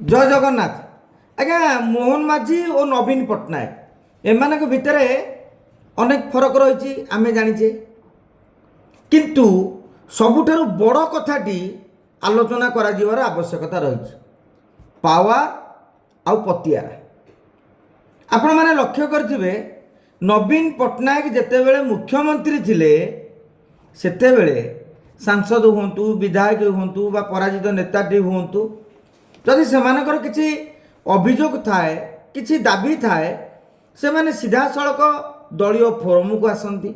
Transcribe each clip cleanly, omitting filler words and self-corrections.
जय जगन्नाथ। आज्ञा मोहन माझी और नवीन पट्टनायक एमानक भितरे अनेक फरक रही आमे जानिचे, किंतु सबुठारु बड़ कथाटी आलोचना करा जिवार आवश्यकता रही पावर आउ पतिआरा। आपण माने लक्ष्य करथिबे नवीन पट्टनायक जेतेबेले मुख्यमंत्री थिले सेतेबेले सांसद हुंतु विधायक हुंतु बा पराजित नेताटी हुंतु जदि सेमानकर किछि अभियोग थाए किछि दाबी थाए से माने सीधा सड़क दलीय फोरम को आसती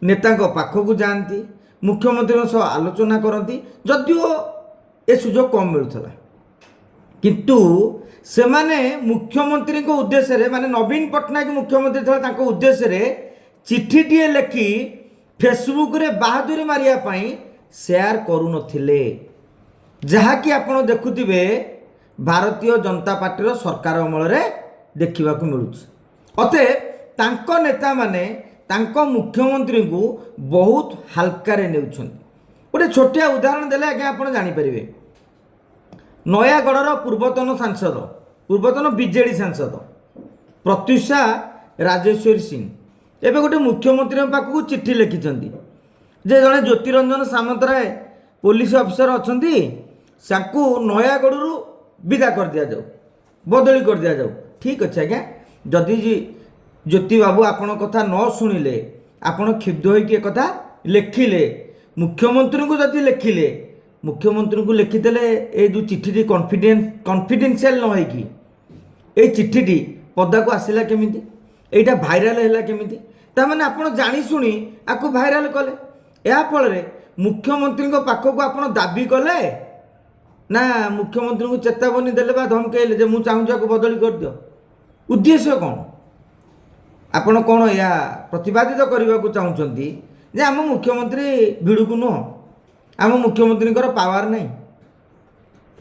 नेता पाखक जाती मुख्यमंत्री सह आलोचना करती जदिओ ए सुजोग कम मिलूला किंतु से माने मुख्यमंत्री उद्देश्य माने नवीन पट्टनायक मुख्यमंत्री थे तांको उद्देश्य चिठीटीए लिखि फेसबुक रे बहादुरी मारिया पई शेयर करू नथिले जहाँकि आपण देखुथिबे भारतीय जनता पार्टी सरकार अमल देखा मिलूँ। अतएव तांको नेता माने तांको मुख्यमंत्री को बहुत हल्कार नेउछन। गोटे छोटिया उदाहरण देले आगे आप जानीपारे नयागढ़ पूर्वतन सांसद पूर्वतन बीजेडी सांसद प्रत्युषा राजेश्वरी सिंह एवं गोटे मुख्यमंत्री पाखक चिठी लिखिं जे जड़े ज्योतिरंजन सामंतराय पुलिस अफिसर अच्छा साकू नयागढ़ विदा कर दिया जाऊ बदली कर दिया जाऊ। ठीक अच्छे आज्ञा जदि ज्योति बाबू आपण कथा न शुणिले आपण क्षुब्ध होइके कथा लिखिले मुख्यमंत्री को जदि लिखिले मुख्यमंत्री को लिखिदेले ए जो चिठी कॉन्फिडेंशियल न होइकी ए चिठी पदा को आसिला केमिति एटा भाइराल हैला केमिति तामाने आपण जानी सुनी आकु भाइराल कले या फल मुख्यमंत्री पाखक आपण दाबी कले ना मुख्यमंत्री को चेतावनी देले बा धमकेले जे मु चाहूँ को बदली कर दियो उद्देश्य कौन आपण कौन या प्रतिपादित करने को चाहूँगी जे आम मुख्यमंत्री भिड़ू को नुह आम मुख्यमंत्री पावर नहीं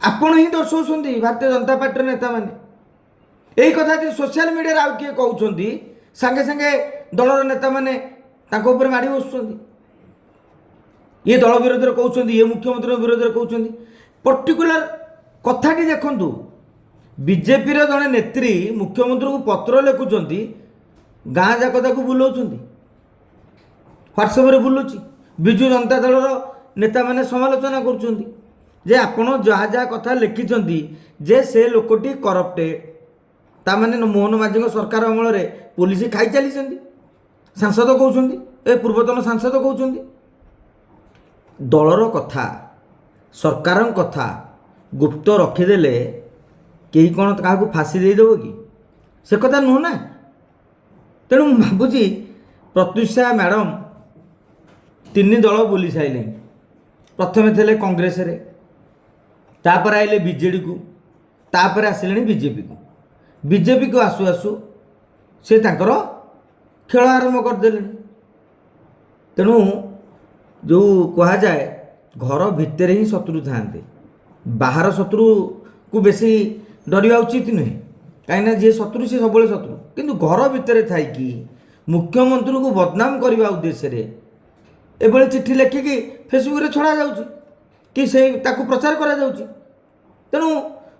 आपण ही दर्शाऊँ भारतीय जनता पार्टी नेता मैंने यही कथा सोशल मीडिया आउ किए कहते सांगे सांगे दलर नेता मैंने माड़ी बसुँच ये दल विरोध में कहते ये मुख्यमंत्री विरोध में कहते पर्टिकुलर कथाटी देखु बीजेपी जड़े नेत्री मुख्यमंत्री को पत्र लिखुंट गाँ जाक बुलाऊँ ह्वाट्सअप बुलूची विजु जनता दल नेता मैंने समालोचना कर आपण जहाँ जहाँ कथा लिखिं जे से लोकटी करप्टेड ताने मोहन माझी सरकार अमल पुलिस खाई चली सांसद कहते पूर्वतन सांसद कहते दलर कथा सरकार कथा गुप्त रखीदेले कहीं कौन क्या फाँसी देदेव कि से कथा नुह ना। तेणु भावुची प्रत्युषा मैडम तीन दल बुली सारे प्रथम थे कांग्रेस तापर आइले बीजेडी को तापर आसिले बीजेपी को आसु आसु से तांकर खेल आरंभ करदे। तेणु जो कहा जाए घर भितर ही शत्रु थांते बाहर शत्रु को बेसी डरवा उचित नुहे कहीं जी शत्रु सी सब शत्रु किंतु घर भितर थी मुख्यमंत्री को बदनाम करने उद्देश्य एभली चिठी लिखिकी फेसबुक रे छड़ा जाउची कि से ताकू प्रचार करा जाउची। तेणु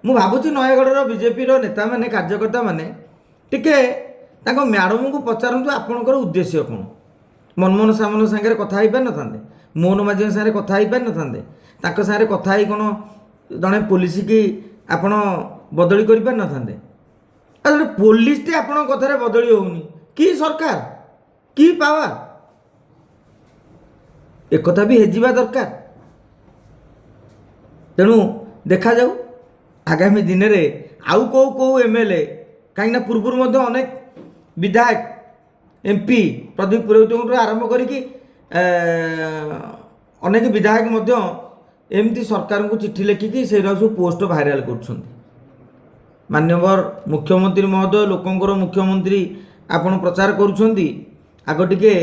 मु भावुची नयागढ़ बीजेपी नेता माने कार्यकर्ता माने टिके ताको मैडम को पचारतु आपणकर उद्देश्य कौन मनमोहन सामन सागर कथा हो पार न मोहन माझी सागर कथा हो पार न सागर कथा ही कौन जड़े पुलिस की आपण बदली कर पार न पुलिस टे आपण कथार बदली होनी कि सरकार कि पावर एक कथा भी हेजिबा दरकार। तेणु देखा जाऊ आगामी दिन में आउ कौ कौ एमएलए कहीं पूर्व अनेक विधायक एमपी प्रदीप पुरोहित आरंभ करी अनेक विधायक एमती सरकार को चिठी लिखिकी से सब पोस्ट भाइराल कर माननीय मुख्यमंत्री महोदय लोकंर मुख्यमंत्री आपण प्रचार करुँच आग टिके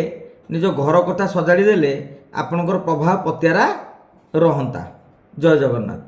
निज घर कथा सजाड़ी देले आपणकर प्रभाव पतियारा रहंता। जय जगन्नाथ।